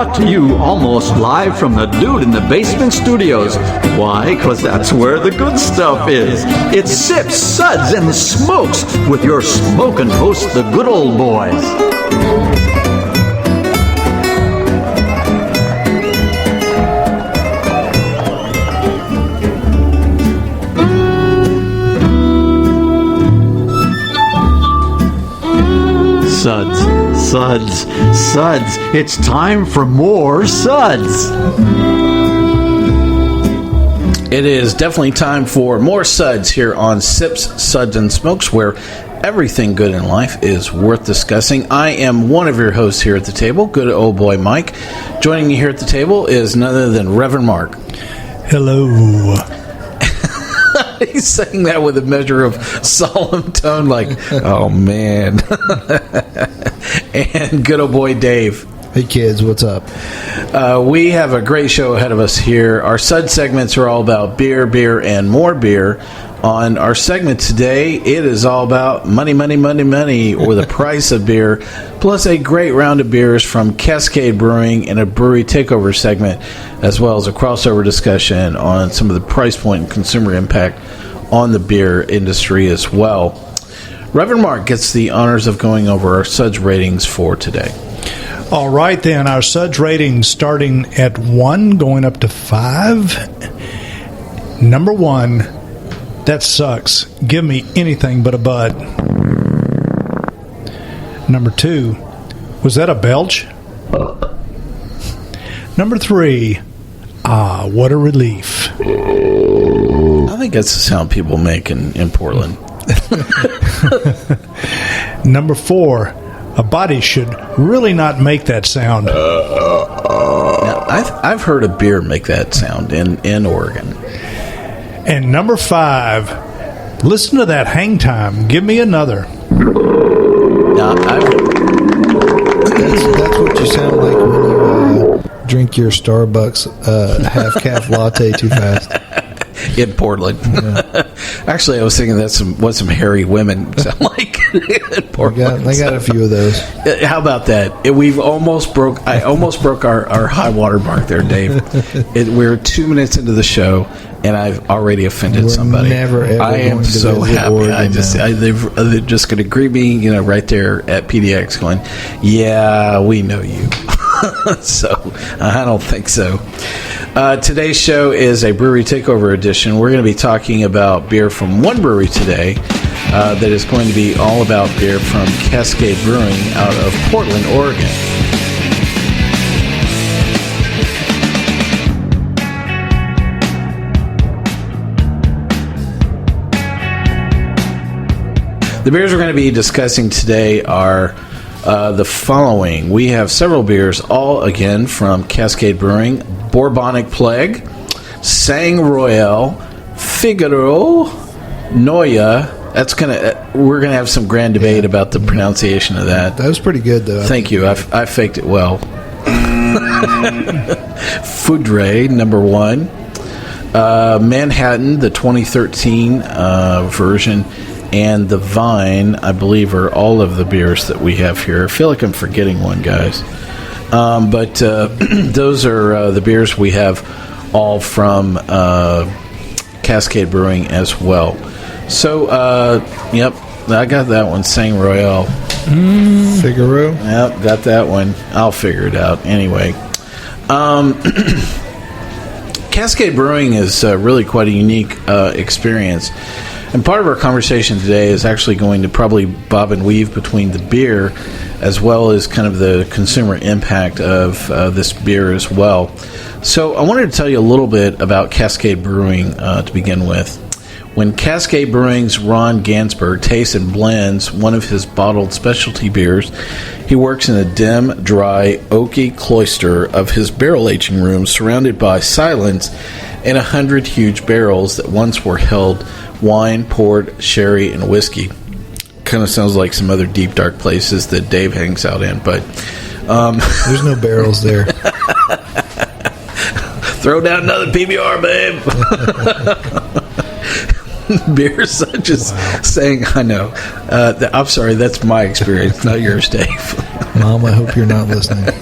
brought to you almost live from the Dude in the Basement Studios. Why? Because that's where the good stuff is. It's Sips, Suds, and Smokes with your smoking host, the good old boys. Suds, Suds, Suds. It's time for more Suds. It is definitely time for more Suds here on Sips, Suds, and Smokes, where everything good in life is worth discussing. I am one of your hosts here at the table, good old boy Mike. Joining me here at the table is none other than Reverend Mark. Hello. He's saying that with a measure of solemn tone, like, oh, man. And good old boy Dave. Hey, kids, what's up? We have a great show ahead of us here. Our Sud segments are all about beer, and more beer. On our segment today, it is all about money, or the price of beer, plus a great round of beers from Cascade Brewing and a Brewery Takeover segment, as well as a crossover discussion on some of the price point and consumer impact on the beer industry as well. Reverend Mark gets the honors of going over our Suds ratings for today. All right, then. Our Suds rating starting at 1, going up to 5. Number 1, that sucks. Give me anything but a bud. Number 2, was that a belch? Number 3, what a relief. I think that's the sound people make in Portland. Number 4, a body should really not make that sound. Now, I've heard a beer make that sound in Oregon. And number 5, listen to that hang time. Give me another. Now, that's what you sound like when you drink your Starbucks half-calf latte too fast. In Portland. Yeah. Actually, I was thinking that's what some hairy women sound like in Portland. They got a few of those. How about that? I almost broke our high water mark there, Dave. We're 2 minutes into the show, and I've already offended somebody. Never, ever I am so happy. Oregon, they're just going to greet me, right there at PDX, going, "Yeah, we know you." So I don't think so. Today's show is a Brewery Takeover edition. We're going to be talking about beer from one brewery today that is going to be all about beer from Cascade Brewing out of Portland, Oregon. The beers we're going to be discussing today are the following. We have several beers, all again from Cascade Brewing: Bourbonic Plague, Sang Royale, Figaro, Noyaux. We're gonna have some grand debate about the pronunciation of that. That was pretty good, though. Thank you. I faked it well. Fourdre, number 1. Manhattan, the 2013 version. And the Vine, I believe, are all of the beers that we have here. I feel like I'm forgetting one, guys. But those are the beers we have, all from Cascade Brewing as well. So, yep, I got that one, Sang Royale. Figaro? Yep, got that one. I'll figure it out. Anyway. Cascade Brewing is really quite a unique experience. And part of our conversation today is actually going to probably bob and weave between the beer as well as kind of the consumer impact of this beer as well. So I wanted to tell you a little bit about Cascade Brewing to begin with. When Cascade Brewing's Ron Gansberg tastes and blends one of his bottled specialty beers, he works in a dim, dry, oaky cloister of his barrel aging room surrounded by silence and 100 huge barrels that once were held wine, port, sherry, and whiskey. Kind of sounds like some other deep, dark places that Dave hangs out in, but there's no barrels there. Throw down another PBR, babe. Beer such as saying, I know. I'm sorry, that's my experience, not yours, Dave. Mom, I hope you're not listening.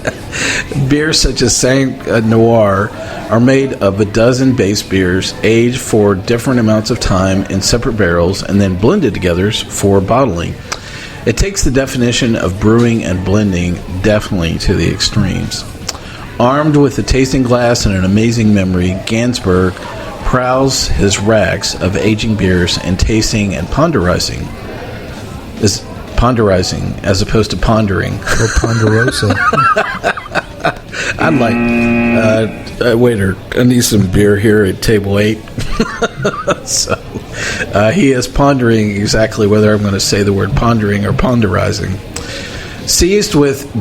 Beers such as Saint Noir are made of a dozen base beers aged for different amounts of time in separate barrels and then blended together for bottling. It takes the definition of brewing and blending definitely to the extremes. Armed with a tasting glass and an amazing memory, Gansberg prowls his racks of aging beers and tasting and ponderizing as opposed to pondering. Or Ponderosa. I'd like, waiter, I need some beer here at table 8. So he is pondering exactly whether I'm going to say the word pondering or ponderizing. Seized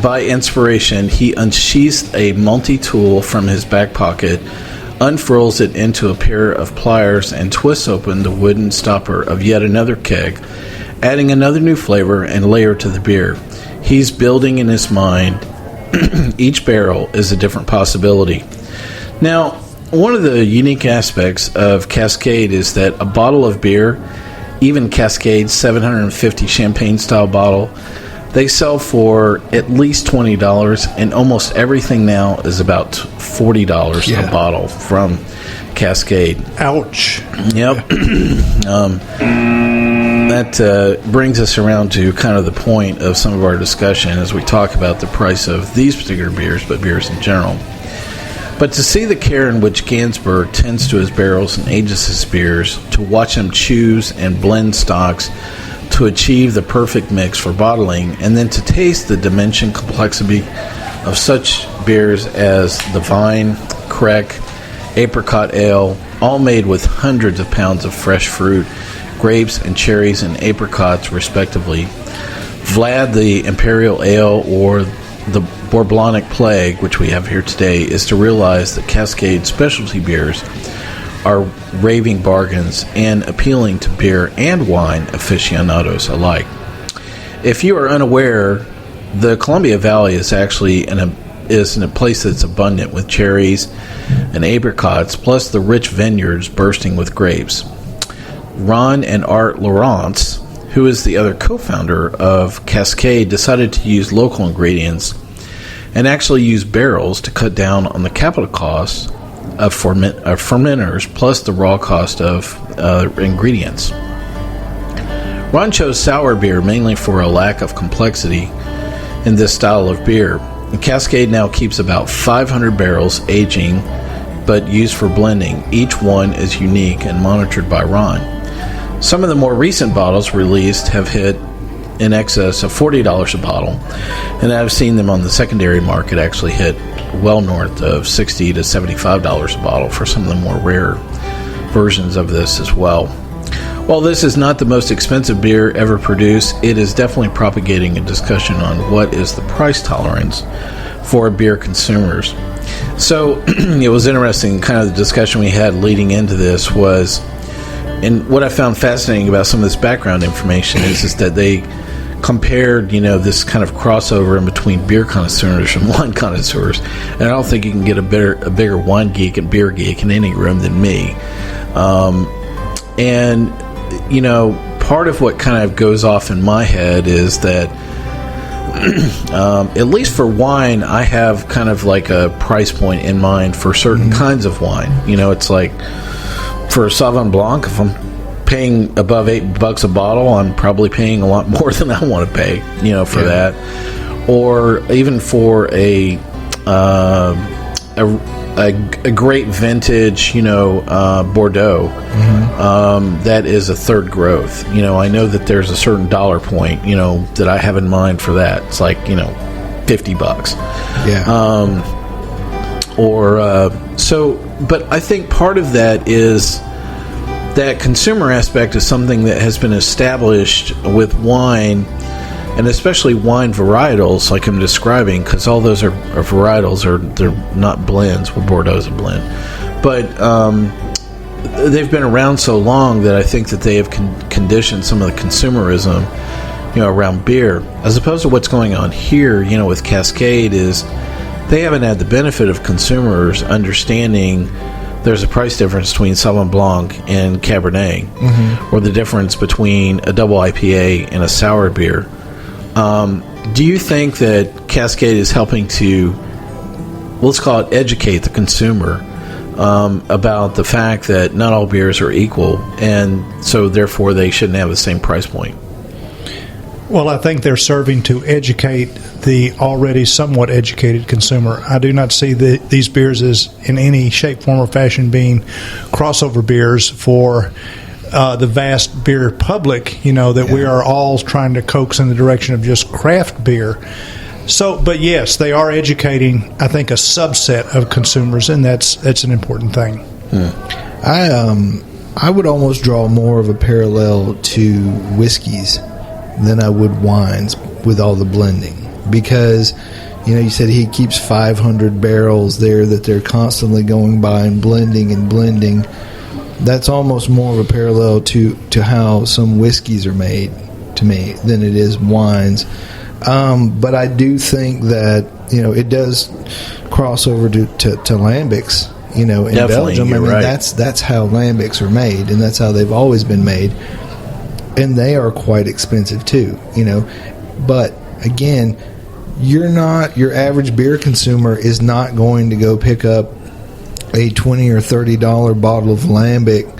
by inspiration, he unsheathes a multi-tool from his back pocket, unfurls it into a pair of pliers, and twists open the wooden stopper of yet another keg, adding another new flavor and layer to the beer. He's building in his mind. Each barrel is a different possibility. Now, one of the unique aspects of Cascade is that a bottle of beer, even Cascade 750 champagne-style bottle, they sell for at least $20, and almost everything now is about $40 a bottle from Cascade. Ouch. Yep. That brings us around to kind of the point of some of our discussion as we talk about the price of these particular beers, but beers in general. But to see the care in which Gansberg tends to his barrels and ages his beers, to watch him choose and blend stocks to achieve the perfect mix for bottling, and then to taste the dimension complexity of such beers as the Vine, Crack, Apricot Ale, all made with hundreds of pounds of fresh fruit, grapes and cherries and apricots respectively. Vlad the Imperial Ale or the Bourbonic Plague, which we have here today, is to realize that Cascade specialty beers are raving bargains and appealing to beer and wine aficionados alike. If you are unaware, the Columbia Valley is actually in a place that's abundant with cherries and apricots, plus the rich vineyards bursting with grapes. Ron and Art Laurence, who is the other co-founder of Cascade, decided to use local ingredients and actually use barrels to cut down on the capital costs of fermenters plus the raw cost of ingredients. Ron chose sour beer mainly for a lack of complexity in this style of beer. Cascade now keeps about 500 barrels aging but used for blending. Each one is unique and monitored by Ron. Some of the more recent bottles released have hit in excess of $40 a bottle, and I've seen them on the secondary market actually hit well north of $60 to $75 a bottle for some of the more rare versions of this as well. While this is not the most expensive beer ever produced, it is definitely propagating a discussion on what is the price tolerance for beer consumers. So it was interesting, kind of the discussion we had leading into this was, and what I found fascinating about some of this background information is that they compared, this kind of crossover in between beer connoisseurs and wine connoisseurs. And I don't think you can get a bigger wine geek and beer geek in any room than me. And part of what kind of goes off in my head is that at least for wine, I have kind of like a price point in mind for certain kinds of wine. It's like for Sauvignon Blanc, if I'm paying above $8 a bottle, I'm probably paying a lot more than I want to pay, for that. Or even for a great vintage, Bordeaux, that is a third growth. I know that there's a certain dollar point, that I have in mind for that. It's like, $50. Yeah. But I think part of that is that consumer aspect is something that has been established with wine, and especially wine varietals like I'm describing, because all those are varietals, they're not blends. Well, Bordeaux is a blend, but they've been around so long that I think that they have conditioned some of the consumerism, around beer, as opposed to what's going on here, with Cascade is they haven't had the benefit of consumers understanding there's a price difference between Sauvignon Blanc and Cabernet, or the difference between a double IPA and a sour beer, Do you think that Cascade is helping to, let's call it, educate the consumer about the fact that not all beers are equal, and so therefore they shouldn't have the same price point? Well, I think they're serving to educate the already somewhat educated consumer. I do not see these beers as in any shape, form, or fashion being crossover beers for the vast beer public, that we are all trying to coax in the direction of just craft beer. So, but yes, they are educating, I think, a subset of consumers, and that's an important thing. I would almost draw more of a parallel to whiskeys than I would wines with all the blending, because you said he keeps 500 barrels there that they're constantly going by and blending. That's almost more of a parallel to how some whiskeys are made to me than it is wines. But I do think that it does cross over to lambics. In Definitely, Belgium, you're right. that's how lambics are made, and that's how they've always been made. And they are quite expensive too, But again, your average beer consumer is not going to go pick up a $20 or $30 bottle of lambic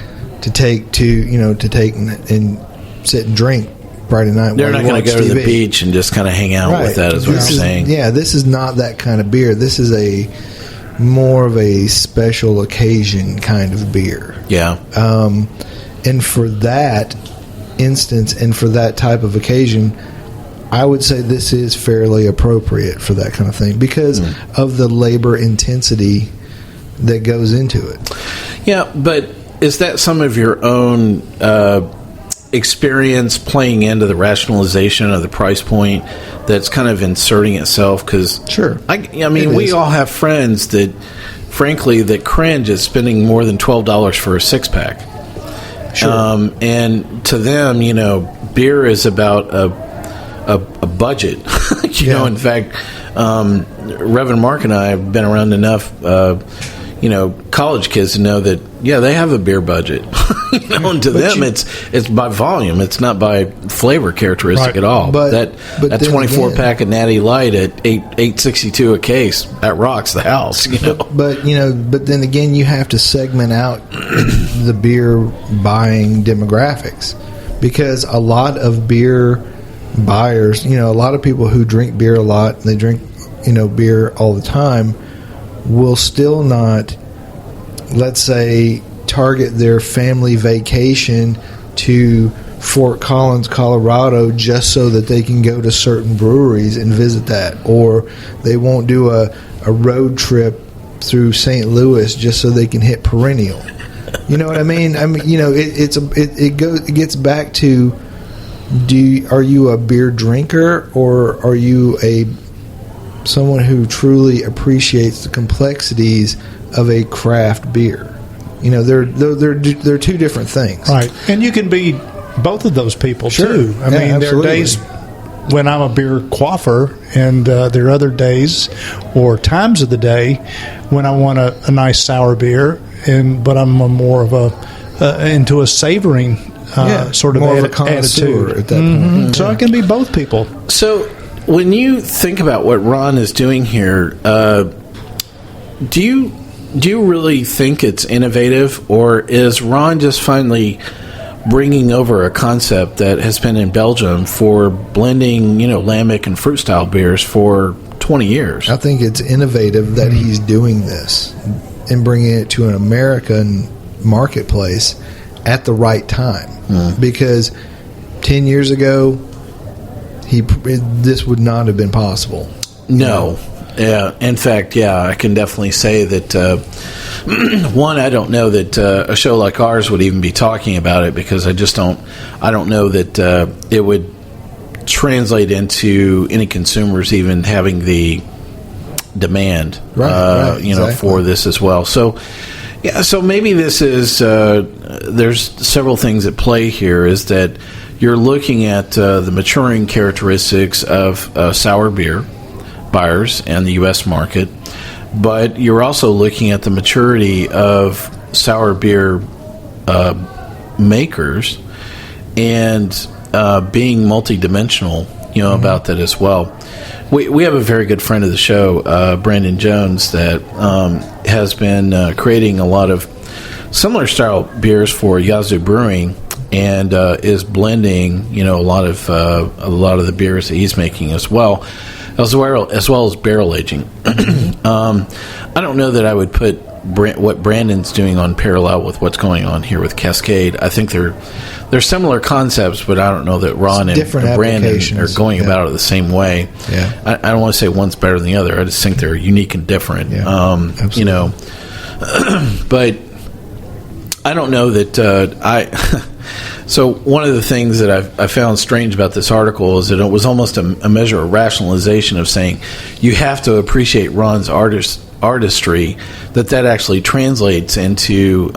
to take and sit and drink Friday night. They're not going to go to the beach and just kind of hang out with that, is what you're saying. Yeah, this is not that kind of beer. This is a more of a special occasion kind of beer. Yeah. And for that instance and for that type of occasion, I would say this is fairly appropriate for that kind of thing because of the labor intensity that goes into it. Yeah, but is that some of your own experience playing into the rationalization of the price point that's kind of inserting itself? Because sure, I mean, we all have friends that, frankly, that cringe at spending more than $12 for a six-pack. Sure. And to them, beer is about a budget. In fact, Reverend Mark and I have been around enough, college kids to know that, they have a beer budget. And to them, it's by volume. It's not by flavor characteristic at all. But that 24-pack of Natty Light at $8.62 a case, that rocks the house. But then again, you have to segment out the beer buying demographics, because a lot of beer buyers, a lot of people who drink beer a lot, and they drink beer all the time, will still not, let's say, target their family vacation to Fort Collins, Colorado, just so that they can go to certain breweries and visit that, or they won't do a road trip through St. Louis just so they can hit Perennial. You know what I mean? It gets back to, are you a beer drinker, or are you someone who truly appreciates the complexities of a craft beer? They're two different things, right? And you can be both of those people too. I mean, there are days when I'm a beer quaffer, and there are other days or times of the day when I want a nice sour beer, but I'm more of into a savoring sort of a connoisseur attitude at that point. So I can be both people. So when you think about what Ron is doing here, do you really think it's innovative, or is Ron just finally bringing over a concept that has been in Belgium for blending, lambic and fruit style beers for 20 years? I think it's innovative that he's doing this and bringing it to an American marketplace at the right time, because 10 years ago, this would not have been possible. No. Yeah, in fact, I can definitely say that, one, I don't know that a show like ours would even be talking about it, because I don't know that it would translate into any consumers even having the demand, exactly, for this as well. So, so maybe this is, there's several things at play here, is that you're looking at the maturing characteristics of sour beer buyers and the U.S. market, but you're also looking at the maturity of sour beer makers and being multidimensional about that as well. We have a very good friend of the show, Brandon Jones, that has been creating a lot of similar style beers for Yazoo Brewing, and is blending, a lot of the beers that he's making as well as barrel aging. I don't know that I would put what Brandon's doing on parallel with what's going on here with Cascade. I think they're similar concepts, but I don't know that Ron and Brandon are going about it the same way. Yeah. I don't want to say one's better than the other. I just think they're unique and different. Absolutely. But I don't know that So one of the things that I found strange about this article is that it was almost a measure of rationalization of saying you have to appreciate Ron's artistry, that actually translates into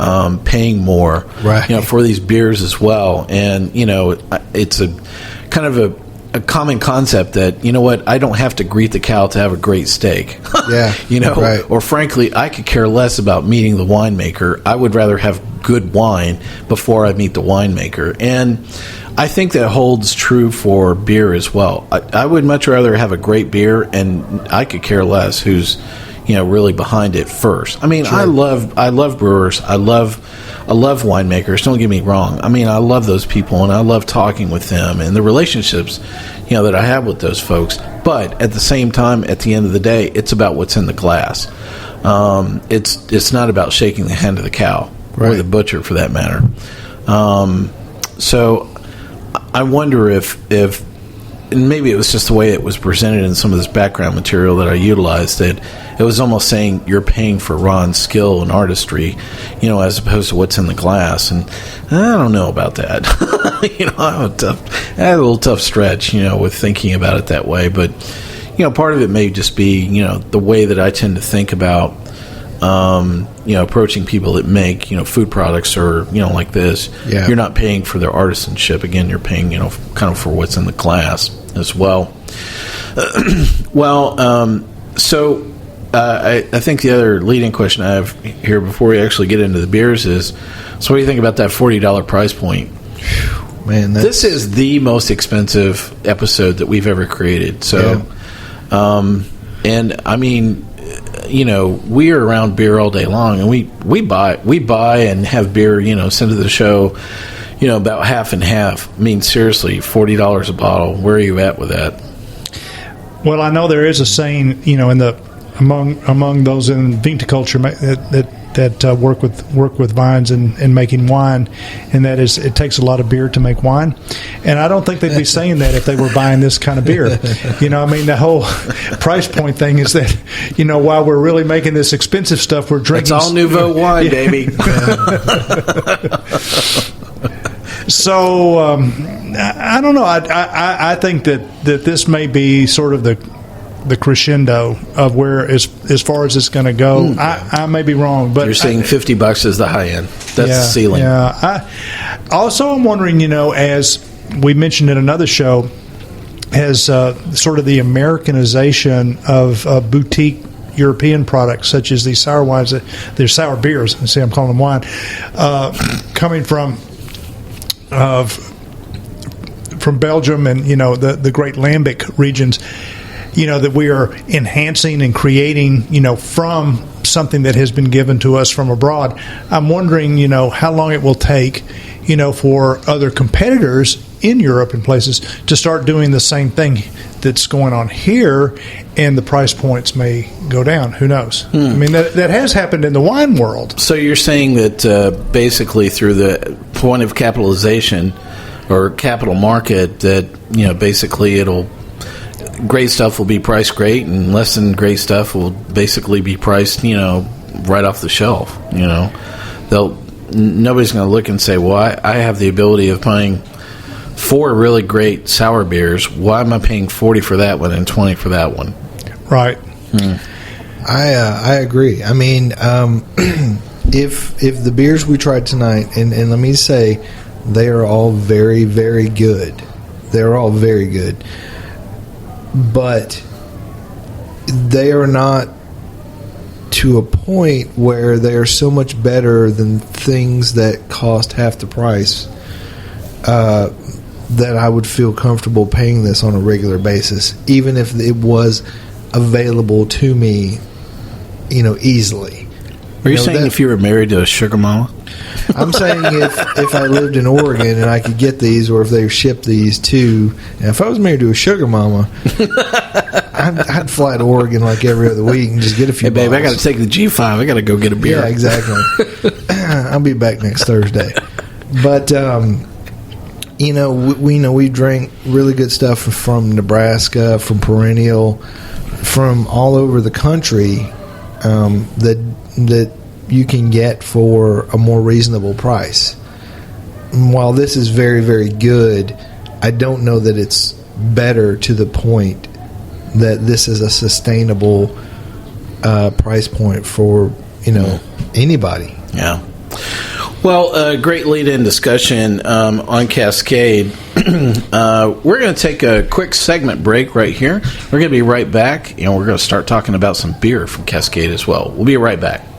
paying more, right, for these beers as well. And it's a kind of a common concept that, I don't have to greet the cow to have a great steak. Yeah. Right. Or frankly, I could care less about meeting the winemaker. I would rather have good wine before I meet the winemaker. And I think that holds true for beer as well. I would much rather have a great beer, and I could care less who's really behind it first. I mean, sure. I love brewers. I love winemakers. Don't get me wrong. I mean, I love those people, and I love talking with them and the relationships, that I have with those folks. But at the same time, at the end of the day, it's about what's in the glass. It's not about shaking the hand of the cow, right, or the butcher for that matter. So I wonder if and maybe it was just the way it was presented in some of this background material that I utilized, that it was almost saying you're paying for Ron's skill and artistry, as opposed to what's in the glass. And I don't know about that. I had a little tough stretch, with thinking about it that way. But, part of it may just be, the way that I tend to think about, approaching people that make, food products or, like this. Yeah. You're not paying for their artisanship. Again, you're paying, kind of for what's in the glass as well. So I think the other leading question I have here before we actually get into the beers is, so what do you think about that $40 price point? Man, this is the most expensive episode that we've ever created. So, and I mean, we are around beer all day long, and we buy and have beer, sent to the show, about half and half. I mean, seriously, $40 a bottle. Where are you at with that? Well, I know there is a saying, in the among those in viticulture that work with vines and making wine, and that is, it takes a lot of beer to make wine. And I don't think they'd be saying that if they were buying this kind of beer. The whole price point thing is that, while we're really making this expensive stuff, we're drinking. It's all Nouveau wine, baby. So I don't know. I think that this may be sort of the crescendo of where as far as it's going to go. I may be wrong, but you're saying $50 is the high end. That's the ceiling. Yeah. I'm wondering, as we mentioned in another show, as sort of the Americanization of boutique European products, such as these sour wines, they're sour beers. See, I'm calling them wine, coming from Belgium and the great lambic regions, that we are enhancing and creating from something that has been given to us from abroad. I'm wondering how long it will take for other competitors in Europe and places to start doing the same thing that's going on here, and the price points may go down. Who knows? I mean, that has happened in the wine world. So you're saying that basically through the point of capitalization or capital market, that basically great stuff will be priced great, and less than great stuff will basically be priced right off the shelf. Nobody's going to look and say, well, I have the ability of buying 4 really great sour beers. Why am I paying $40 for that one and $20 for that one? Right. I agree. I mean, if the beers we tried tonight, and let me say, they are all very, very good. They're all very good. But they are not to a point where they are so much better than things that cost half the price. that I would feel comfortable paying this on a regular basis, even if it was available to me, easily. Are you saying if you were married to a sugar mama? I'm saying if I lived in Oregon and I could get these, or if they shipped these too, and if I was married to a sugar mama, I'd fly to Oregon like every other week and just get a few. Hey, babe, bottles. I got to take the G5. I got to go get a beer. Yeah, exactly. I'll be back next Thursday. But we drank really good stuff from Nebraska, from Perennial, from all over the country that you can get for a more reasonable price. And while this is very, very good, I don't know that it's better to the point that this is a sustainable price point for anybody. Yeah. Well, great lead-in discussion on Cascade. We're going to take a quick segment break right here. We're going to be right back, and we're going to start talking about some beer from Cascade as well. We'll be right back.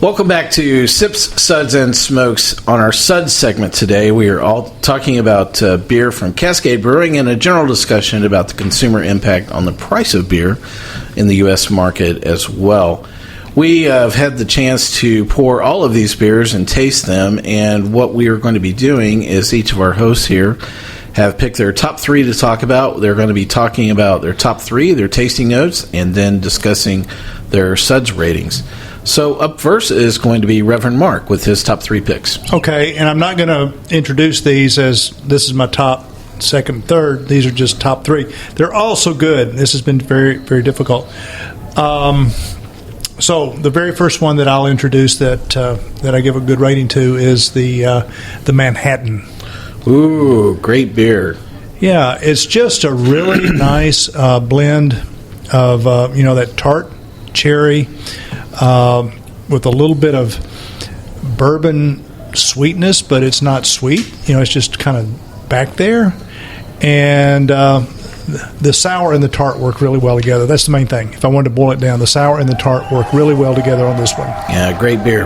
Welcome back to Sips, Suds, and Smokes. On our Suds segment today, we are all talking about beer from Cascade Brewing and a general discussion about the consumer impact on the price of beer in the U.S. market as well. We have had the chance to pour all of these beers and taste them, and what we are going to be doing is each of our hosts here have picked their top three to talk about. They're going to be talking about their top three, their tasting notes, and then discussing their Suds ratings. So up first is going to be Reverend Mark with his top three picks. Okay, and I'm not going to introduce these as this is my top, second, third. These are just top three. They're all so good. This has been very, very difficult. So the very first one that I'll introduce that I give a good rating to is the Manhattan. Ooh, great beer. Yeah, it's just a really nice blend of that tart cherry with a little bit of bourbon sweetness, but it's not sweet. It's just kind of back there. And the sour and the tart work really well together. That's the main thing. If I wanted to boil it down, the sour and the tart work really well together on this one. Yeah, great beer.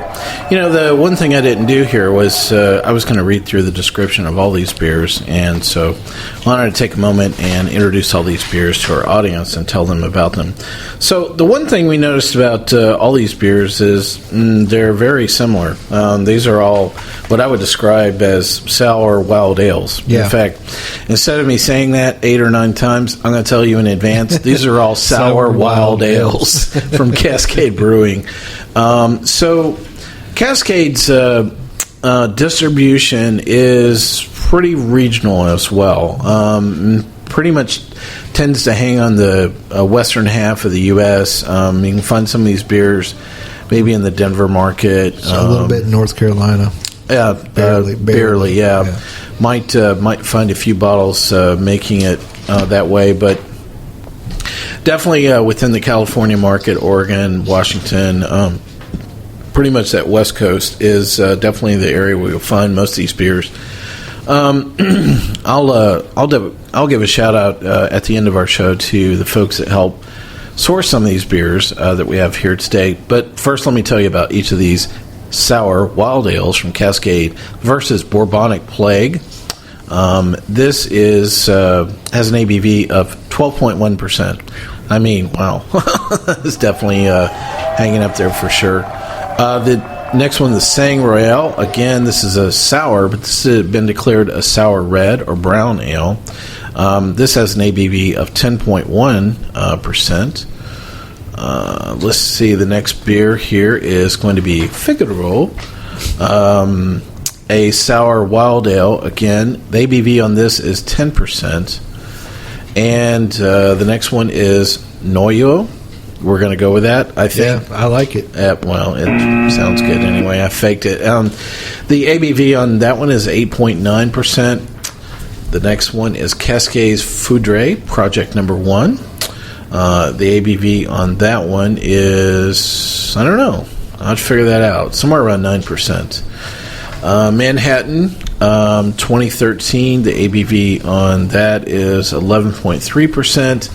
The one thing I didn't do here was I was going to read through the description of all these beers, and so I wanted to take a moment and introduce all these beers to our audience and tell them about them. So the one thing we noticed about all these beers is they're very similar. These are all what I would describe as sour wild ales. Yeah. In fact, instead of me saying that 8 or 9 times, I'm going to tell you in advance, these are all sour wild ales from Cascade Brewing. So Cascade's distribution is pretty regional as well. Pretty much tends to hang on the western half of the U.S. You can find some of these beers maybe in the Denver market. A little bit in North Carolina. Yeah, barely. Yeah. Might find a few bottles making it that way, but definitely within the California market, Oregon, Washington, pretty much that West Coast is definitely the area where you'll find most of these beers. I'll give a shout out at the end of our show to the folks that help source some of these beers that we have here today. But first, let me tell you about each of these sour wild ales from Cascade versus Bourbonic Plague. This is has an ABV of 12.1%. I mean, wow, it's definitely hanging up there for sure. The next one, the Sang Royale. Again, this is a sour, but this has been declared a sour red or brown ale. This has an ABV of 10.1%. Let's see, the next beer here is going to be Figaro, a sour wild ale. Again, the ABV on this is 10%. And the next one is Noyaux. We're going to go with that, I think. Yeah, I like it. Well, it sounds good anyway. I faked it. The ABV on that one is 8.9%. The next one is Cascade's Fourdre, project number 1. The ABV on that one is, I don't know, I'll have to figure that out. Somewhere around 9%. Manhattan, 2013, the ABV on that is 11.3%.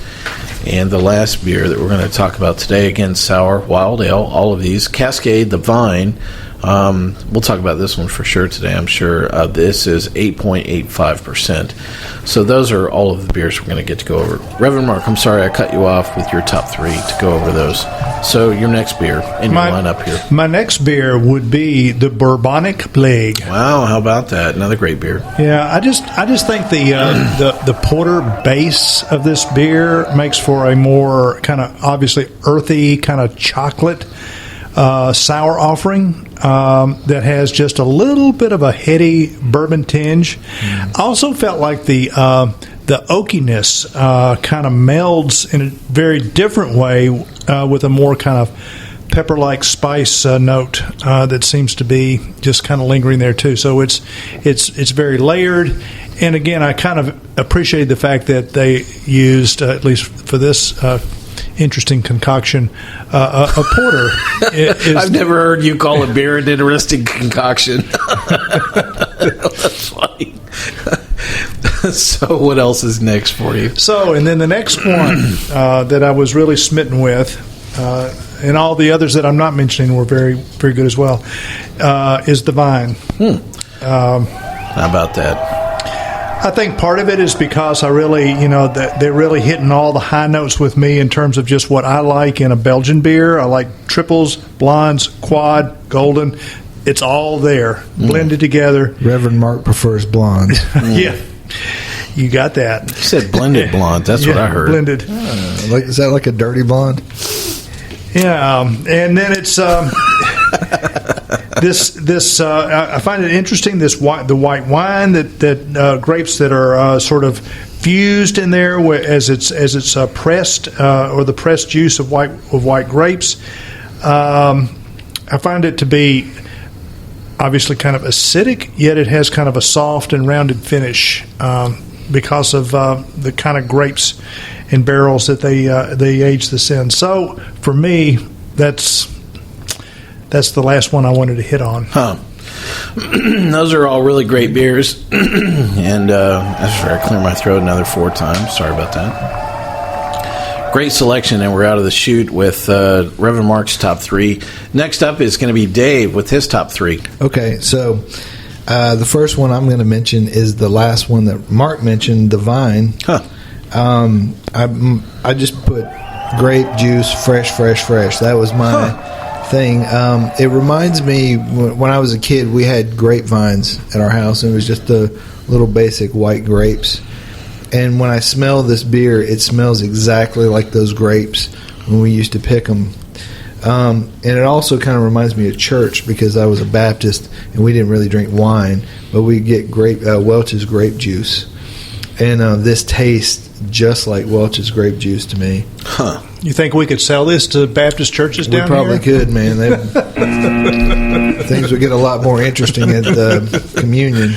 And the last beer that we're going to talk about today, again, sour, wild ale, all of these. Cascade, the Vine. We'll talk about this one for sure today, I'm sure. This is 8.85%. So those are all of the beers we're going to get to go over. Reverend Mark, I'm sorry I cut you off with your top three to go over those. So your next beer in your lineup here. My next beer would be the Bourbonic Plague. Wow, how about that? Another great beer. Yeah, I just think the porter base of this beer makes for a more kind of obviously earthy, kind of chocolate sour offering that has just a little bit of a heady bourbon tinge. I also felt like the oakiness kind of melds in a very different way with a more kind of pepper-like spice note that seems to be just kind of lingering there too. So it's very layered. And again, I kind of appreciate the fact that they used, at least for this interesting concoction, a porter. I've never heard you call a beer an interesting concoction. That's funny. So what else is next for you? So, and then the next one that I was really smitten with, and all the others that I'm not mentioning were very, very good as well, is the Vine. How about that? I think part of it is because I really, that they're really hitting all the high notes with me in terms of just what I like in a Belgian beer. I like triples, blondes, quad, golden. It's all there, blended together. Reverend Mark prefers blondes. Yeah, you got that. You said blended blonde. That's what I heard. Blended. Is that like a dirty blonde? Yeah, and then it's this. I find it interesting. The white wine that grapes that are sort of fused in there as it's pressed or the pressed juice of white grapes. I find it to be obviously kind of acidic, yet it has kind of a soft and rounded finish because of the kind of grapes and barrels that they age this in. So for me, that's the last one I wanted to hit on. Those are all really great beers. And after I clear my throat another 4 times, sorry about that. Great selection, and we're out of the chute with Reverend Mark's top 3. Next up is going to be Dave with his top 3. Okay, so the first one I'm going to mention is the last one that Mark mentioned, the Vine. I just put grape juice, fresh. That was my thing. It reminds me when I was a kid, we had grapevines at our house, and it was just the little basic white grapes. And when I smell this beer, it smells exactly like those grapes when we used to pick them. And it also kind of reminds me of church because I was a Baptist and we didn't really drink wine, but we get Welch's grape juice. And this tastes just like Welch's grape juice to me. Huh. You think we could sell this to Baptist churches down here? We probably could, man. Things would get a lot more interesting at the communion.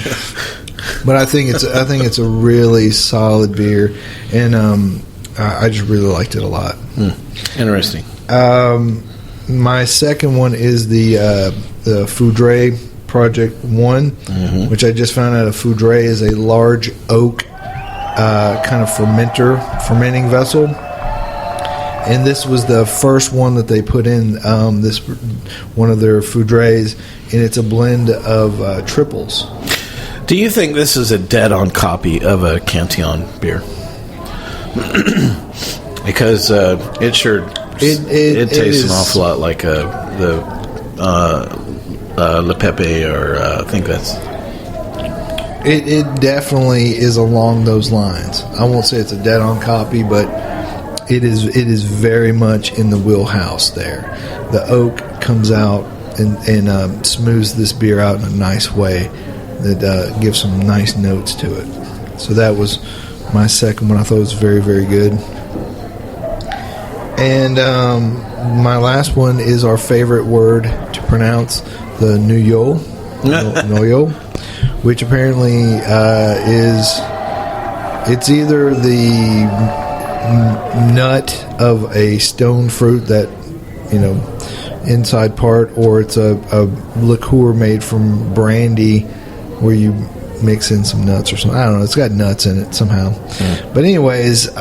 But I think it's a really solid beer, and I just really liked it a lot. Interesting. My second one is the Fourdre Project 1, which I just found out a Fourdre is a large oak kind of fermenting vessel. And this was the first one that they put in this one of their Fourdres, and it's a blend of triples. Do you think this is a dead-on copy of a Cantillon beer? Because it sure it tastes an awful lot like the Le Pepe, or I think that's. It definitely is along those lines. I won't say it's a dead-on copy, but it is very much in the wheelhouse there. The oak comes out and smooths this beer out in a nice way that gives some nice notes to it. So that was my second one. I thought it was very, very good. And my last one is our favorite word to pronounce, the Noyaux, which apparently it's either the nut of a stone fruit that inside part, or it's a liqueur made from brandy where you mix in some nuts or something. I don't know. It's got nuts in it somehow. But anyways,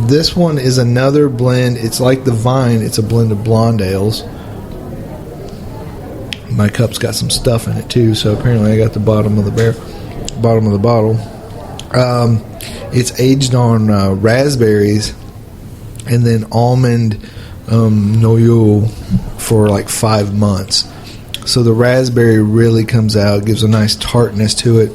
this one is another blend. It's like the Vine. It's a blend of blonde ales. My cup's got some stuff in it too, so apparently I got the bottom of the bottle. It's aged on raspberries and then almond Noyaux for like 5 months. So the raspberry really comes out, gives a nice tartness to it,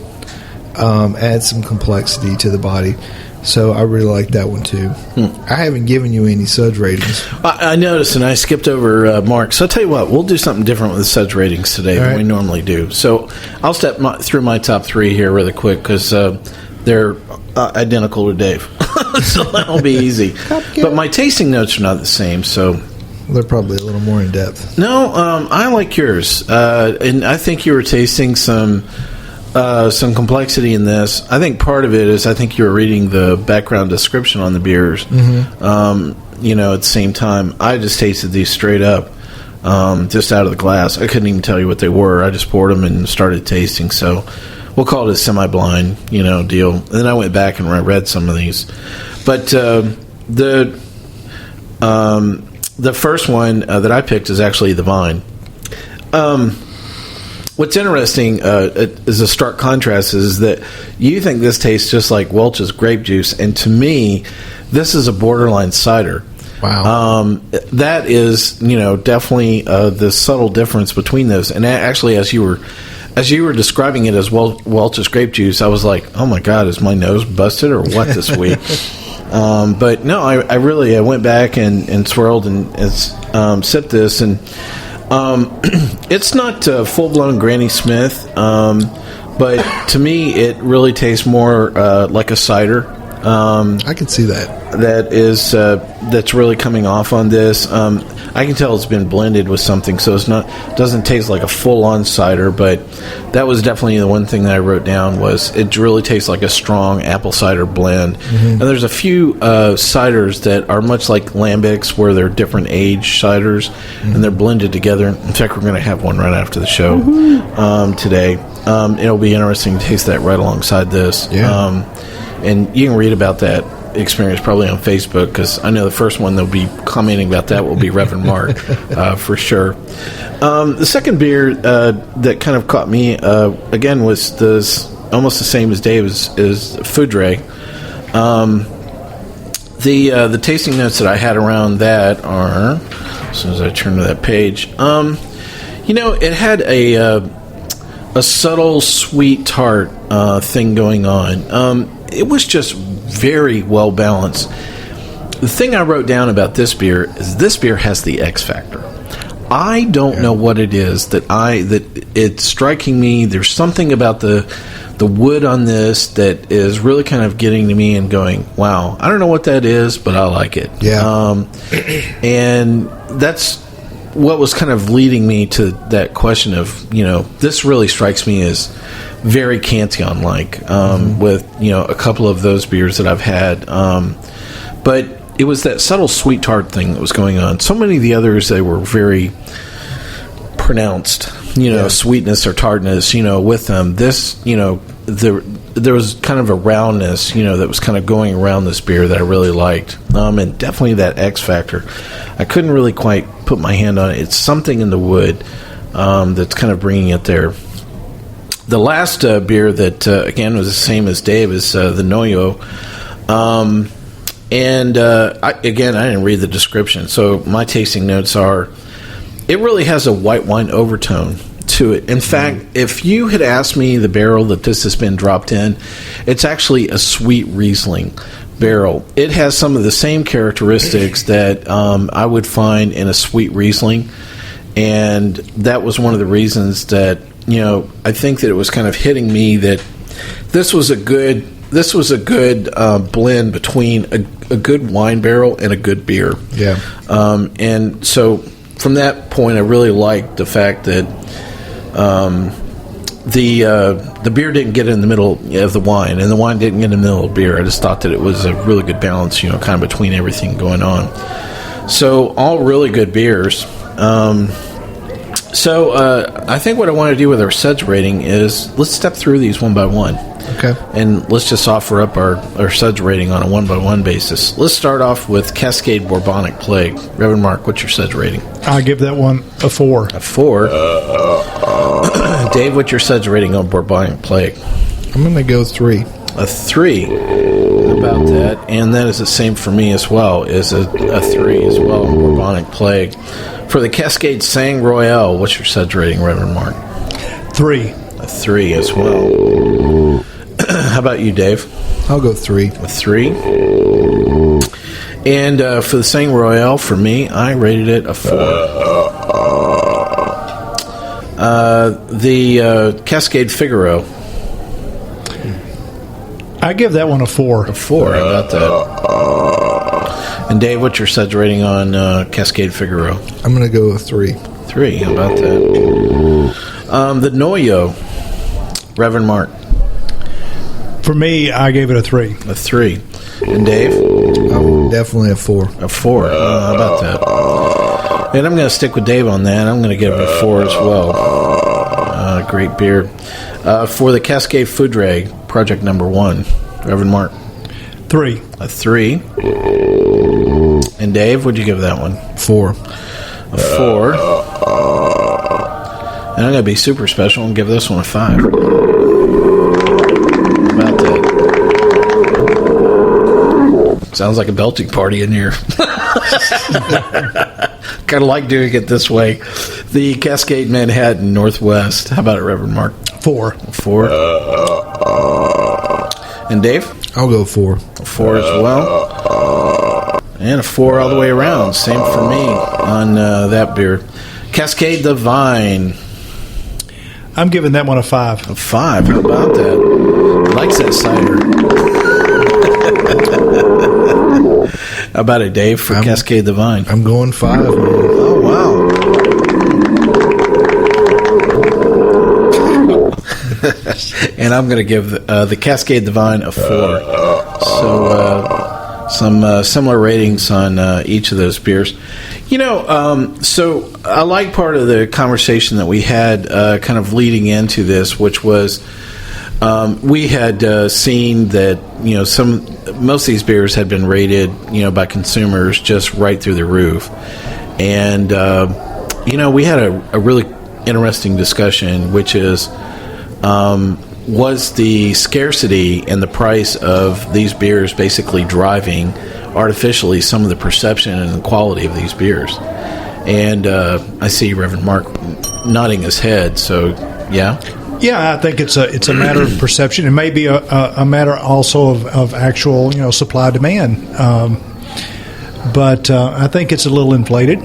adds some complexity to the body. So I really like that one too. I haven't given you any Suds ratings. I noticed, and I skipped over Mark. So I'll tell you what, we'll do something different with the Suds ratings today than we normally do. So I'll step through my top 3 here really quick because they're identical to Dave. So that'll be easy. But my tasting notes are not the same, so... They're probably a little more in depth. No, I like yours. And I think you were tasting some complexity in this. I think part of it is I think you were reading the background description on the beers. At the same time, I just tasted these straight up, just out of the glass. I couldn't even tell you what they were. I just poured them and started tasting. So we'll call it a semi-blind, deal. And then I went back and read some of these. But the first one that I picked is actually the Vine. What's interesting is a stark contrast is that you think this tastes just like Welch's grape juice, and to me, this is a borderline cider. Wow. That is, definitely the subtle difference between those. And actually, as you were describing it as Welch's grape juice, I was like, oh my God, is my nose busted or what this week? But no, I really went back and swirled and sipped this, and it's not full-blown Granny Smith, but to me it really tastes more like a cider. I can see that. That's really coming off on this. I can tell it's been blended with something, so doesn't taste like a full-on cider. But that was definitely the one thing that I wrote down was it really tastes like a strong apple cider blend. And there's a few ciders that are much like lambics, where they're different age ciders, and they're blended together. In fact, we're going to have one right after the show today. It'll be interesting to taste that right alongside this. Yeah. And you can read about that experience probably on Facebook, because I know the first one they'll be commenting about that will be Reverend Mark for sure. The second beer that kind of caught me again was almost the same as Dave is Fourdre. The tasting notes that I had around that are, as soon as I turn to that page, it had a subtle sweet tart thing going on. It was just very well balanced. The thing I wrote down about this beer is this beer has the X factor. I don't know what it is that it's striking me. There's something about the wood on this that is really kind of getting to me and going, wow, I don't know what that is, but I like it. Yeah. And that's what was kind of leading me to that question of, this really strikes me as very Cantillon-like, with, a couple of those beers that I've had. But it was that subtle sweet tart thing that was going on. So many of the others, they were very pronounced, sweetness or tartness, with them. This, there was kind of a roundness, that was kind of going around this beer that I really liked. And definitely that X factor. I couldn't really quite put my hand on it. It's something in the wood that's kind of bringing it there. The last beer that, again, was the same as Dave is the Noyaux. I didn't read the description, so my tasting notes are, it really has a white wine overtone to it. In fact, if you had asked me the barrel that this has been dropped in, it's actually a sweet Riesling barrel. It has some of the same characteristics that I would find in a sweet Riesling, and that was one of the reasons that, I think that it was kind of hitting me that this was a good blend between a good wine barrel and a good beer. Yeah. And so from that point, I really liked the fact that the beer didn't get in the middle of the wine, and the wine didn't get in the middle of the beer. I just thought that it was a really good balance, kind of between everything going on. So all really good beers. So I think what I want to do with our Suds rating is let's step through these one by one. Okay. And let's just offer up our Suds rating on a one-by-one basis. Let's start off with Cascade Bourbonic Plague. Reverend Mark, what's your Suds rating? I give that one a 4. A 4. Dave, what's your Suds rating on Bourbonic Plague? I'm going to go 3. A 3. About that. And that is the same for me as well, is a 3 as well on Bourbonic Plague. For the Cascade Sang Royale, what's your Suds rating, Reverend Mark? 3. A 3 as well. How about you, Dave? I'll go 3. A 3. And for the Sang Royale, for me, I rated it a 4. The Cascade Figaro. I give that one a 4. A 4. How about that? And Dave, what's your Suds rating on Cascade Figaro? I'm going to go with 3. 3. How about that? The Noyaux. Reverend Mark. For me, I gave it a 3. A 3. And Dave? Oh, definitely a 4. A 4. How about that? And I'm going to stick with Dave on that. I'm going to give it a 4 as well. Great beer. For the Cascade Fourdre, project number 1, Reverend Mark. 3. A 3. And Dave, what'd you give that one? 4. A 4. And I'm going to be super special and give this one a 5. About that. Sounds like a belting party in here. Kind of like doing it this way. The Cascade Manhattan Northwest. How about it, Reverend Mark? 4. 4. And Dave? I'll go 4. A 4 as well. And a 4 all the way around. Same for me on that beer. Cascade Divine. I'm giving that one a 5. A 5. How about that? Likes that cider. How about it, Dave, for Cascade Divine? I'm going 5, man. Oh, wow. And I'm going to give the Cascade Divine a 4. So some similar ratings on each of those beers. You know, so I like part of the conversation that we had kind of leading into this, which was we had seen that, you know, most of these beers had been rated, you know, by consumers just right through the roof. And, you know, we had a really interesting discussion, which is, was the scarcity and the price of these beers basically driving artificially some of the perception and the quality of these beers? And I see Reverend Mark nodding his head, so yeah. Yeah, I think it's a matter of perception. It may be a matter also of actual, you know, supply demand. But I think it's a little inflated.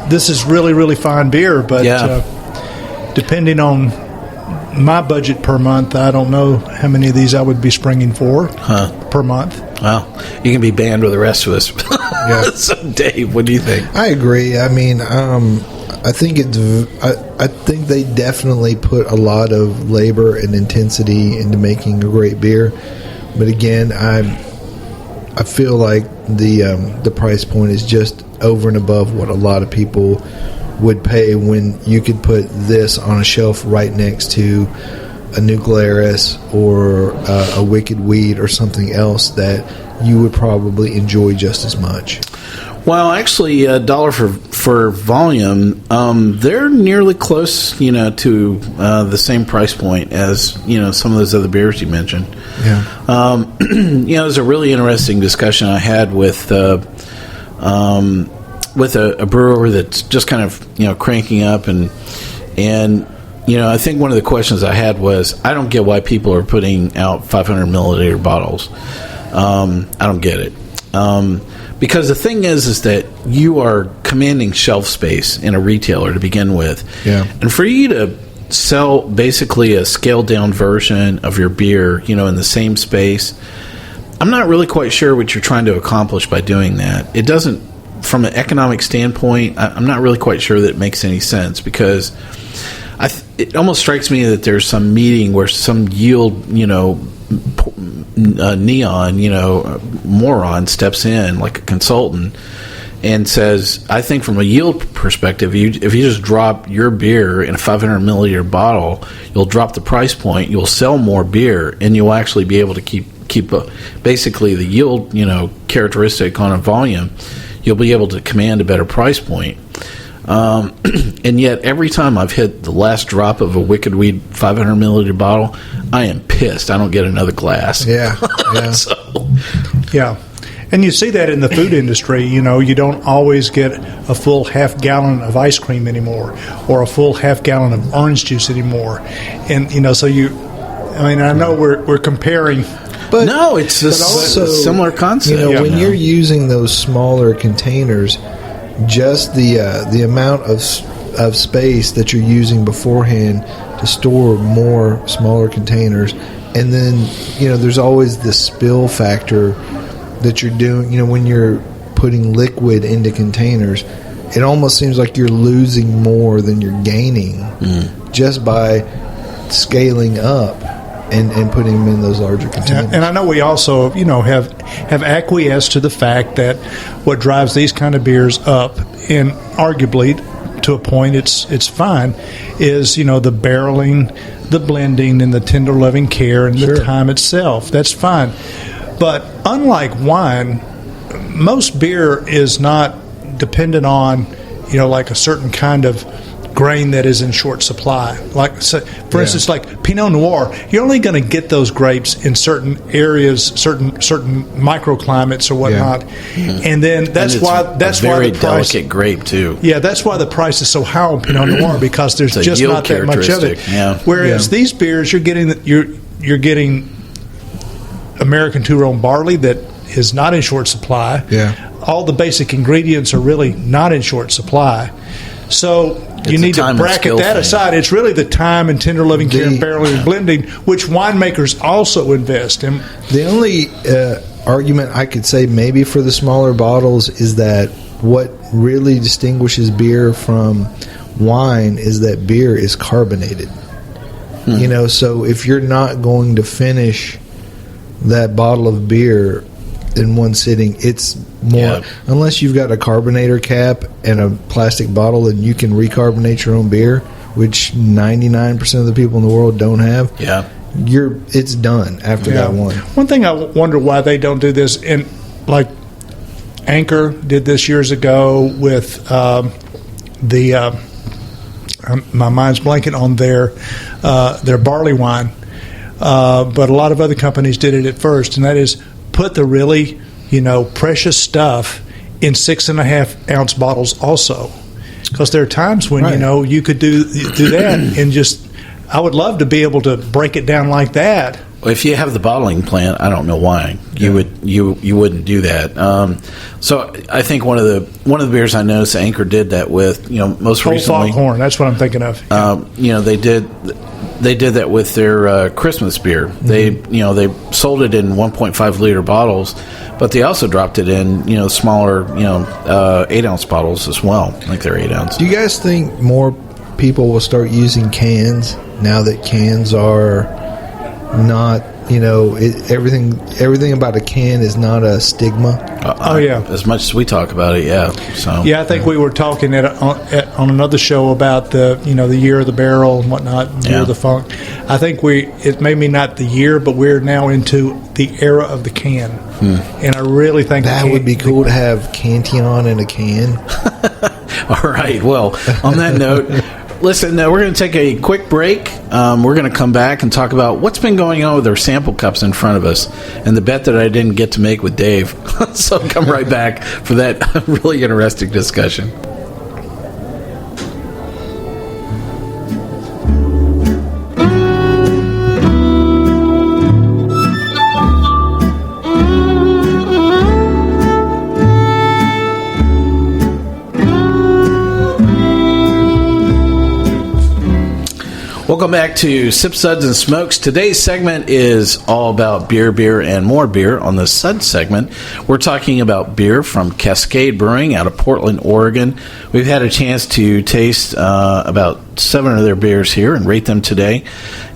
This is really fine beer, but depending on my budget per month, I don't know how many of these I would be springing for per month. Well, you can be banned with the rest of us. Yeah. So, Dave, what do you think? I agree. I mean, I think I think they definitely put a lot of labor and intensity into making a great beer. But again, I feel like the price point is just over and above what a lot of people would pay when you could put this on a shelf right next to a New Glarus or a Wicked Weed or something else that you would probably enjoy just as much. Well, actually, $1 for volume, they're nearly close, you know, to the same price point as, you know, some of those other beers you mentioned. Yeah. You know, it was a really interesting discussion I had with a brewer that's just kind of, you know, cranking up and you know, I think one of the questions I had was, I don't get why people are putting out 500 milliliter bottles. I don't get it. Because the thing is that you are commanding shelf space in a retailer to begin with. Yeah. And for you to sell basically a scaled down version of your beer, you know, in the same space, I'm not really quite sure what you're trying to accomplish by doing that. It doesn't, from an economic standpoint, I'm not really quite sure that it makes any sense, because it almost strikes me that there's some meeting where some yield, you know, neon, you know, moron steps in like a consultant and says, I think from a yield perspective, if you just drop your beer in a 500 milliliter bottle, you'll drop the price point, you'll sell more beer, and you'll actually be able to keep basically the yield, characteristic on a volume. You'll be able to command a better price point. And yet, every time I've hit the last drop of a Wicked Weed 500 milliliter bottle, I am pissed. I don't get another glass. Yeah. Yeah. And you see that in the food industry. You don't always get a full half gallon of ice cream anymore, or a full half gallon of orange juice anymore. And, so I know we're comparing. But no, it's a similar concept. When you're using those smaller containers, just the amount of space that you're using beforehand to store more smaller containers, and then there's always the spill factor that you're doing. When you're putting liquid into containers, it almost seems like you're losing more than you're gaining just by scaling up and putting them in those larger containers. And I know we also, have acquiesced to the fact that what drives these kind of beers up, and arguably to a point it's fine, is, the barreling, the blending, and the tender loving care and the time itself. That's fine. But unlike wine, most beer is not dependent on, like a certain kind of grain that is in short supply. Like, for instance, like Pinot Noir, you're only going to get those grapes in certain areas, certain microclimates or whatnot, and then that's why the price, very delicate grape too. Yeah, that's why the price is so high on Pinot Noir, because there's just not that much of it. Yeah. Whereas these beers, you're getting American two-row barley that is not in short supply. Yeah, all the basic ingredients are really not in short supply. So you need to bracket that aside. It's really the time and tender loving care and barreling and blending, which winemakers also invest in. The only argument I could say maybe for the smaller bottles is that what really distinguishes beer from wine is that beer is carbonated. So if you're not going to finish that bottle of beer in one sitting, it's more, unless you've got a carbonator cap and a plastic bottle and you can recarbonate your own beer, which 99% of the people in the world don't have. It's done after that one. One thing I wonder why they don't do this, and like Anchor did this years ago with my mind's blanking on their barley wine, but a lot of other companies did it at first, and that is put the really precious stuff in 6.5 ounce bottles also, because there are times when you could do that, and just I would love to be able to break it down like that. Well, if you have the bottling plant, I don't know why you wouldn't do that. So I think one of the beers I noticed Anchor did that with, most Old recently. Foghorn, that's what I'm thinking of. They did that with their Christmas beer. They sold it in 1.5 liter bottles, but they also dropped it in smaller 8 ounce bottles as well, like they're 8 ounce. Do you guys think more people will start using cans now that cans are not, everything about a can is not a stigma? As much as we talk about it, So I think we were talking on another show about the year of the barrel and whatnot, year of the funk. I think it may be not the year, but we're now into the era of the can, and I really think that would be cool to have Cantillon in a can. All right. Well, on that note. Listen, we're going to take a quick break. We're going to come back and talk about what's been going on with our sample cups in front of us and the bet that I didn't get to make with Dave. So come right back for that really interesting discussion. Welcome back to Sip, Suds, and Smokes. Today's segment is all about beer, and more beer. On the Suds segment, we're talking about beer from Cascade Brewing out of Portland, Oregon. We've had a chance to taste about 7 of their beers here and rate them today.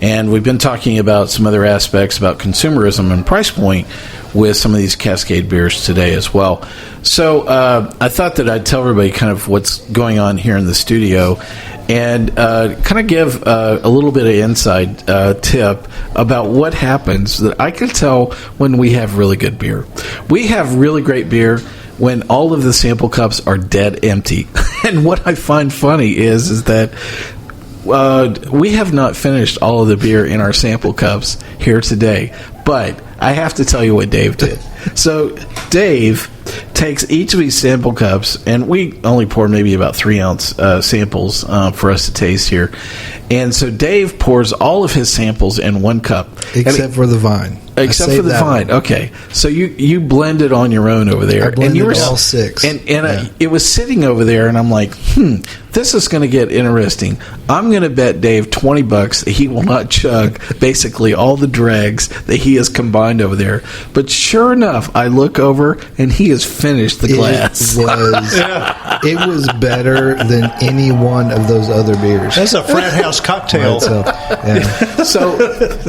And we've been talking about some other aspects about consumerism and price point with some of these Cascade beers today as well. So I thought that I'd tell everybody kind of what's going on here in the studio and kind of give a little bit of inside tip about what happens that I can tell when we have really good beer. We have really great beer when all of the sample cups are dead empty. And what I find funny is that we have not finished all of the beer in our sample cups here today, but I have to tell you what Dave did. So Dave takes each of these sample cups, and we only poured maybe about 3-ounce samples for us to taste here. And so Dave pours all of his samples in one cup. Except for the vine. Except for the vine. Okay. So you blended on your own over there. I blended all 6. And it was sitting over there, and I'm like, this is going to get interesting. I'm going to bet Dave $20 that he will not chug basically all the dregs that he has combined over there. But sure enough, I look over, and he has finished the glass. It was better than any one of those other beers. That's a frat house cocktail. So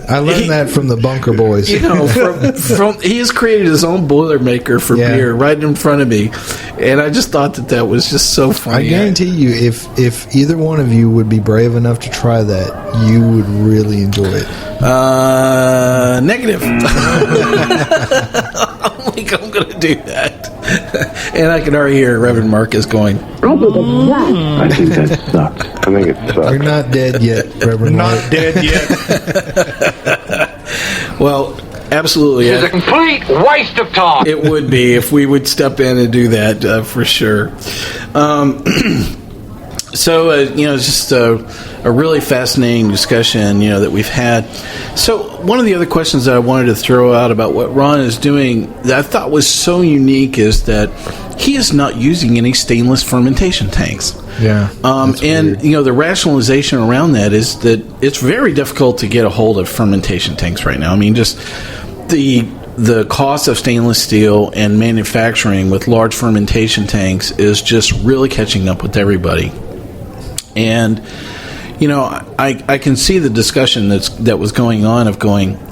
I learned that from the Bunker Boys. You know, from he has created his own Boilermaker for beer right in front of me, and I just thought that was just so funny. I guarantee you, if either one of you would be brave enough to try that, you would really enjoy it. Negative. I'm going to do that. And I can already hear Reverend Marcus going, I think that sucks. I think it sucks. You're not dead yet, Reverend Mark. Not dead yet. Well, absolutely. It's a complete waste of time. It would be if we would step in and do that for sure. So, it's just a really fascinating discussion, that we've had. So, one of the other questions that I wanted to throw out about what Ron is doing that I thought was so unique is that he is not using any stainless fermentation tanks. Yeah. And, the rationalization around that is that it's very difficult to get a hold of fermentation tanks right now. I mean, just the cost of stainless steel and manufacturing with large fermentation tanks is just really catching up with everybody. And, I can see the discussion that was going on of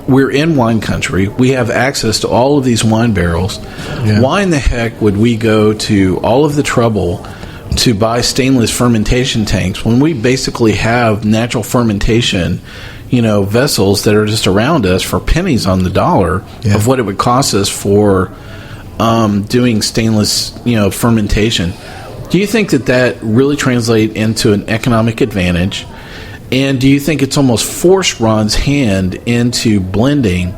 we're in wine country. We have access to all of these wine barrels. Yeah. Why in the heck would we go to all of the trouble to buy stainless fermentation tanks when we basically have natural fermentation, vessels that are just around us for pennies on the dollar of what it would cost us for doing stainless, fermentation? Do you think that really translates into an economic advantage? And do you think it's almost forced Ron's hand into blending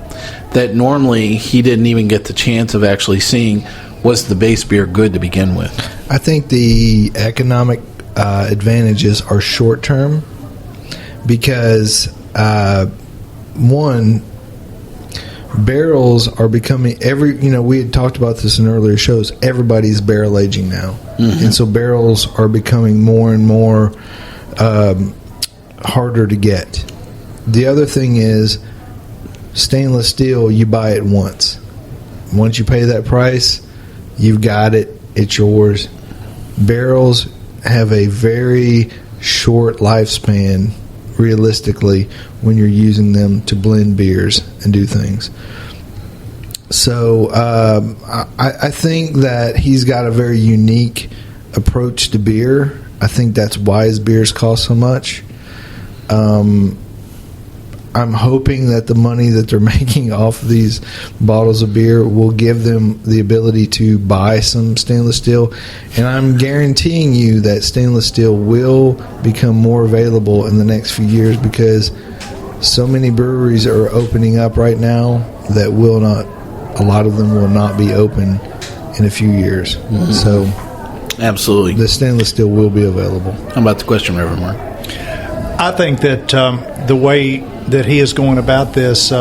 that normally he didn't even get the chance of actually seeing? Was the base beer good to begin with? I think the economic advantages are short term because, one, barrels are becoming we had talked about this in earlier shows. Everybody's barrel aging now, and so barrels are becoming more and more harder to get. The other thing is stainless steel. You buy it once. Once you pay that price, you've got it. It's yours. Barrels have a very short lifespan, realistically, when you're using them to blend beers and do things. So I think that he's got a very unique approach to beer. I think that's why his beers cost so much. I'm hoping that the money that they're making off of these bottles of beer will give them the ability to buy some stainless steel. And I'm guaranteeing you that stainless steel will become more available in the next few years because so many breweries are opening up right now that a lot of them will not be open in a few years. Mm-hmm. So absolutely, the stainless steel will be available. How about the question, Reverend Mark? I think that the way that he is going about this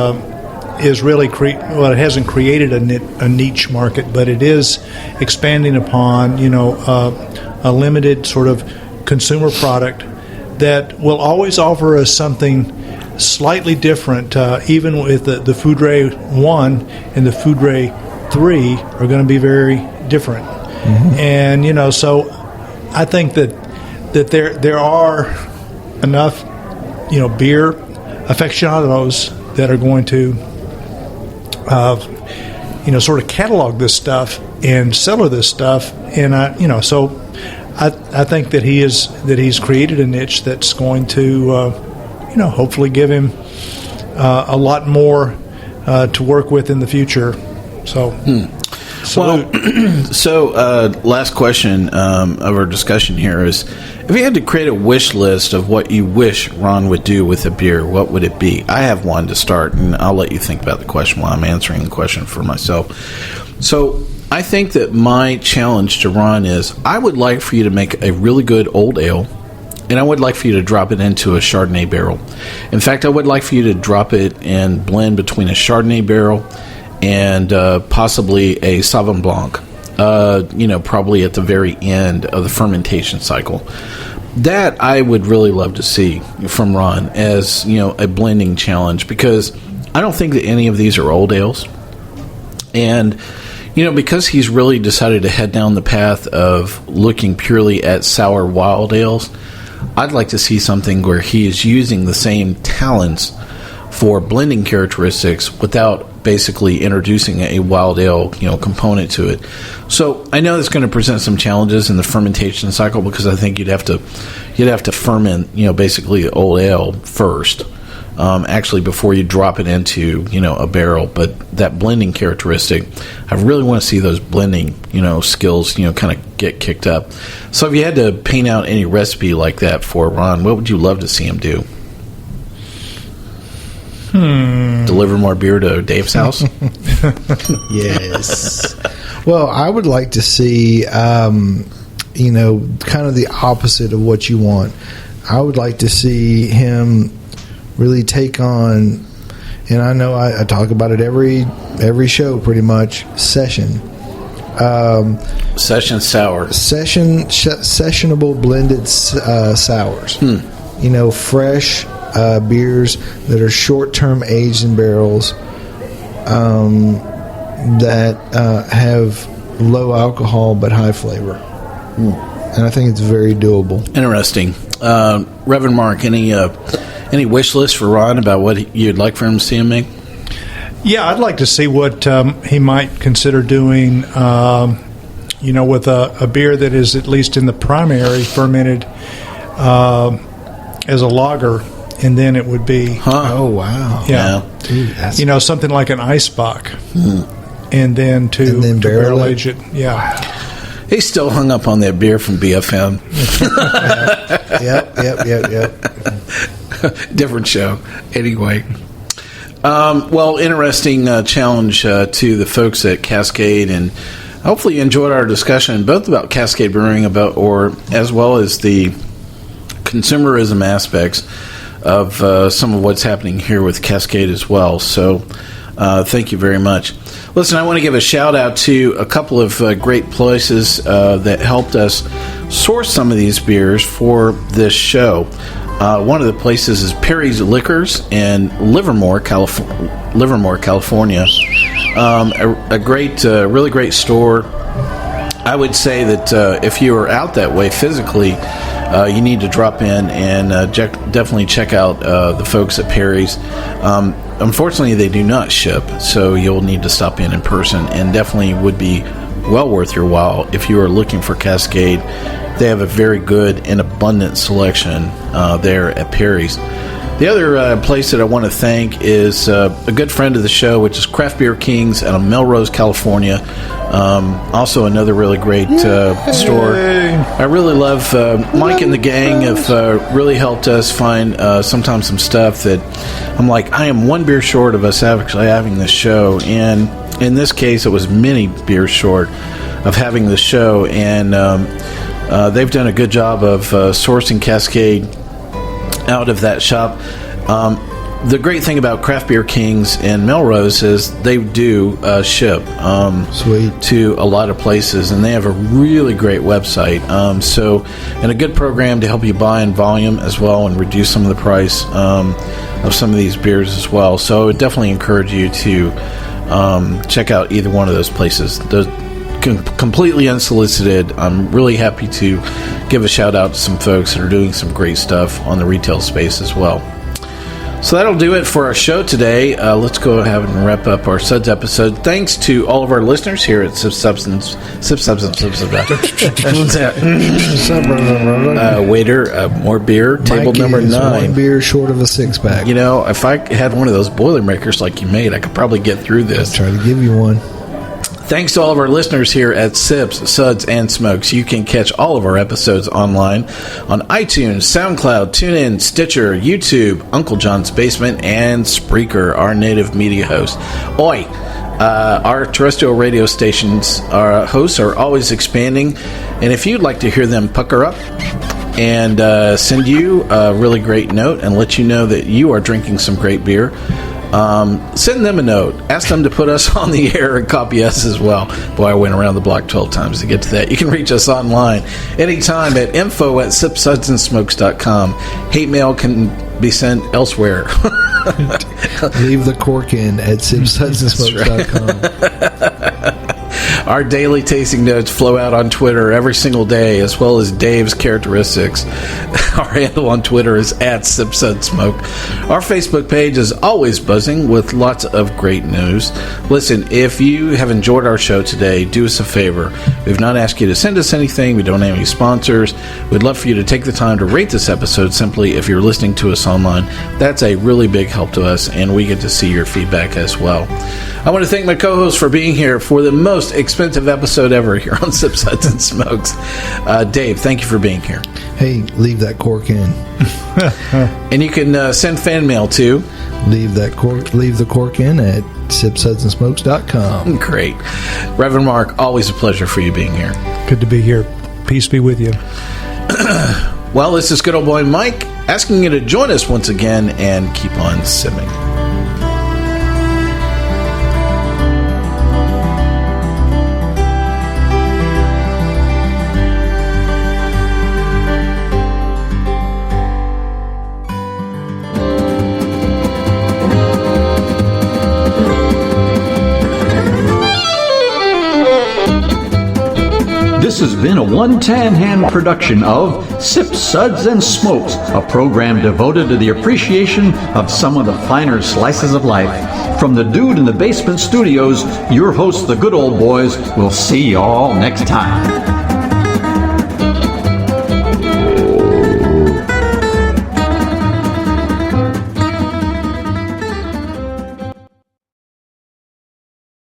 is really it hasn't created a niche market, but it is expanding upon a limited sort of consumer product that will always offer us something slightly different, even with the Fourdre 1 and the Fourdre 3 are going to be very different. And, so I think that there are enough, beer aficionados that are going to, sort of catalog this stuff and sell this stuff. And, so I think that he's created a niche that's going to, hopefully give him a lot more to work with in the future. So, last question of our discussion here is, if you had to create a wish list of what you wish Ron would do with a beer, what would it be? I have one to start, and I'll let you think about the question while I'm answering the question for myself. So I think that my challenge to Ron is, I would like for you to make a really good old ale, and I would like for you to drop it into a Chardonnay barrel. In fact, I would like for you to drop it and blend between a Chardonnay barrel and possibly a Sauvignon Blanc, probably at the very end of the fermentation cycle. That I would really love to see from Ron as, a blending challenge, because I don't think that any of these are old ales. And, because he's really decided to head down the path of looking purely at sour wild ales, I'd like to see something where he is using the same talents for blending characteristics without basically introducing a wild ale, component to it. So I know it's going to present some challenges in the fermentation cycle, because I think you'd have to ferment, basically old ale first, actually before you drop it into, a barrel. But that blending characteristic, I really want to see those blending, skills, kind of get kicked up. So if you had to paint out any recipe like that for Ron, what would you love to see him do? Deliver more beer to Dave's house? Yes. Well, I would like to see, kind of the opposite of what you want. I would like to see him really take on, and I know I talk about it every show pretty much, session. Session sour. Sessionable blended sours. Fresh beers that are short-term aged in barrels, that have low alcohol but high flavor. And I think it's very doable. Interesting. Reverend Mark, any wish list for Ron about what you'd like for him to see him make? Yeah, I'd like to see what he might consider doing, with a beer that is at least in the primary fermented as a lager, and then it would be... Oh, wow. Yeah. Dude, something like an Eisbach, and then to barrel age it. Yeah. He's still hung up on that beer from BFM. Yep. Different show. Anyway. Interesting challenge to the folks at Cascade, and hopefully you enjoyed our discussion both about Cascade Brewing as well as the consumerism aspects of some of what's happening here with Cascade as well. So thank you very much. Listen, I want to give a shout out to a couple of great places that helped us source some of these beers for this show. One of the places is Perry's Liquors in Livermore, California. A great, really great store. I would say that if you are out that way physically, you need to drop in and definitely check out the folks at Perry's. Unfortunately, they do not ship, so you'll need to stop in person, and definitely would be well worth your while if you are looking for Cascade. They have a very good and abundant selection there at Perry's. The other place that I want to thank is a good friend of the show, which is Craft Beer Kings out of Melrose, California. Also another really great store. I really love Mike and the gang have really helped us find sometimes some stuff that I'm like, I am one beer short of us actually having this show. And in this case, it was many beers short of having the show. And they've done a good job of sourcing Cascade out of that shop. the great thing about Craft Beer Kings and Melrose is they do ship Sweet. to a lot of places, and they have a really great website. And a good program to help you buy in volume as well and reduce some of the price of some of these beers as well. So I would definitely encourage you to check out either one of those places. Those completely unsolicited. I'm really happy to give a shout out to some folks that are doing some great stuff on the retail space as well. So that'll do it for our show today. Let's go ahead and wrap up our Suds episode. Thanks to all of our listeners here at Waiter, more beer, table Mike number is 9. One beer short of a 6-pack. You know, if I had one of those Boilermakers like you made, I could probably get through this. Try to give you one. Thanks to all of our listeners here at Sips, Suds, and Smokes. You can catch all of our episodes online on iTunes, SoundCloud, TuneIn, Stitcher, YouTube, Uncle John's Basement, and Spreaker, our native media host. Oi! Our terrestrial radio stations, our hosts are always expanding, and if you'd like to hear them pucker up and send you a really great note and let you know that you are drinking some great beer, send them a note. Ask them to put us on the air and copy us as well. Boy, I went around the block 12 times to get to that. You can reach us online anytime at info@sipsudsandsmokes.com. Hate mail can be sent elsewhere. Leave the cork in at sipsudsandsmokes.com. Our daily tasting notes flow out on Twitter every single day, as well as Dave's characteristics. Our handle on Twitter is @SipSudSmoke. Our Facebook page is always buzzing with lots of great news. Listen, if you have enjoyed our show today, do us a favor. We've not asked you to send us anything. We don't have any sponsors. We'd love for you to take the time to rate this episode simply if you're listening to us online. That's a really big help to us, and we get to see your feedback as well. I want to thank my co-host for being here for the most expensive episode ever here on Sip, Suds, and Smokes. Dave, thank you for being here. Hey, leave that cork in. And you can send fan mail to Leave the cork in at sipsudsandsmokes.com. Great. Reverend Mark, always a pleasure for you being here. Good to be here. Peace be with you. Well, this is good old boy Mike asking you to join us once again and keep on sipping. This has been a One Tan Hand production of Sip, Suds, and Smokes, a program devoted to the appreciation of some of the finer slices of life. From the Dude in the Basement Studios, your hosts, the Good Old Boys, will see y'all next time.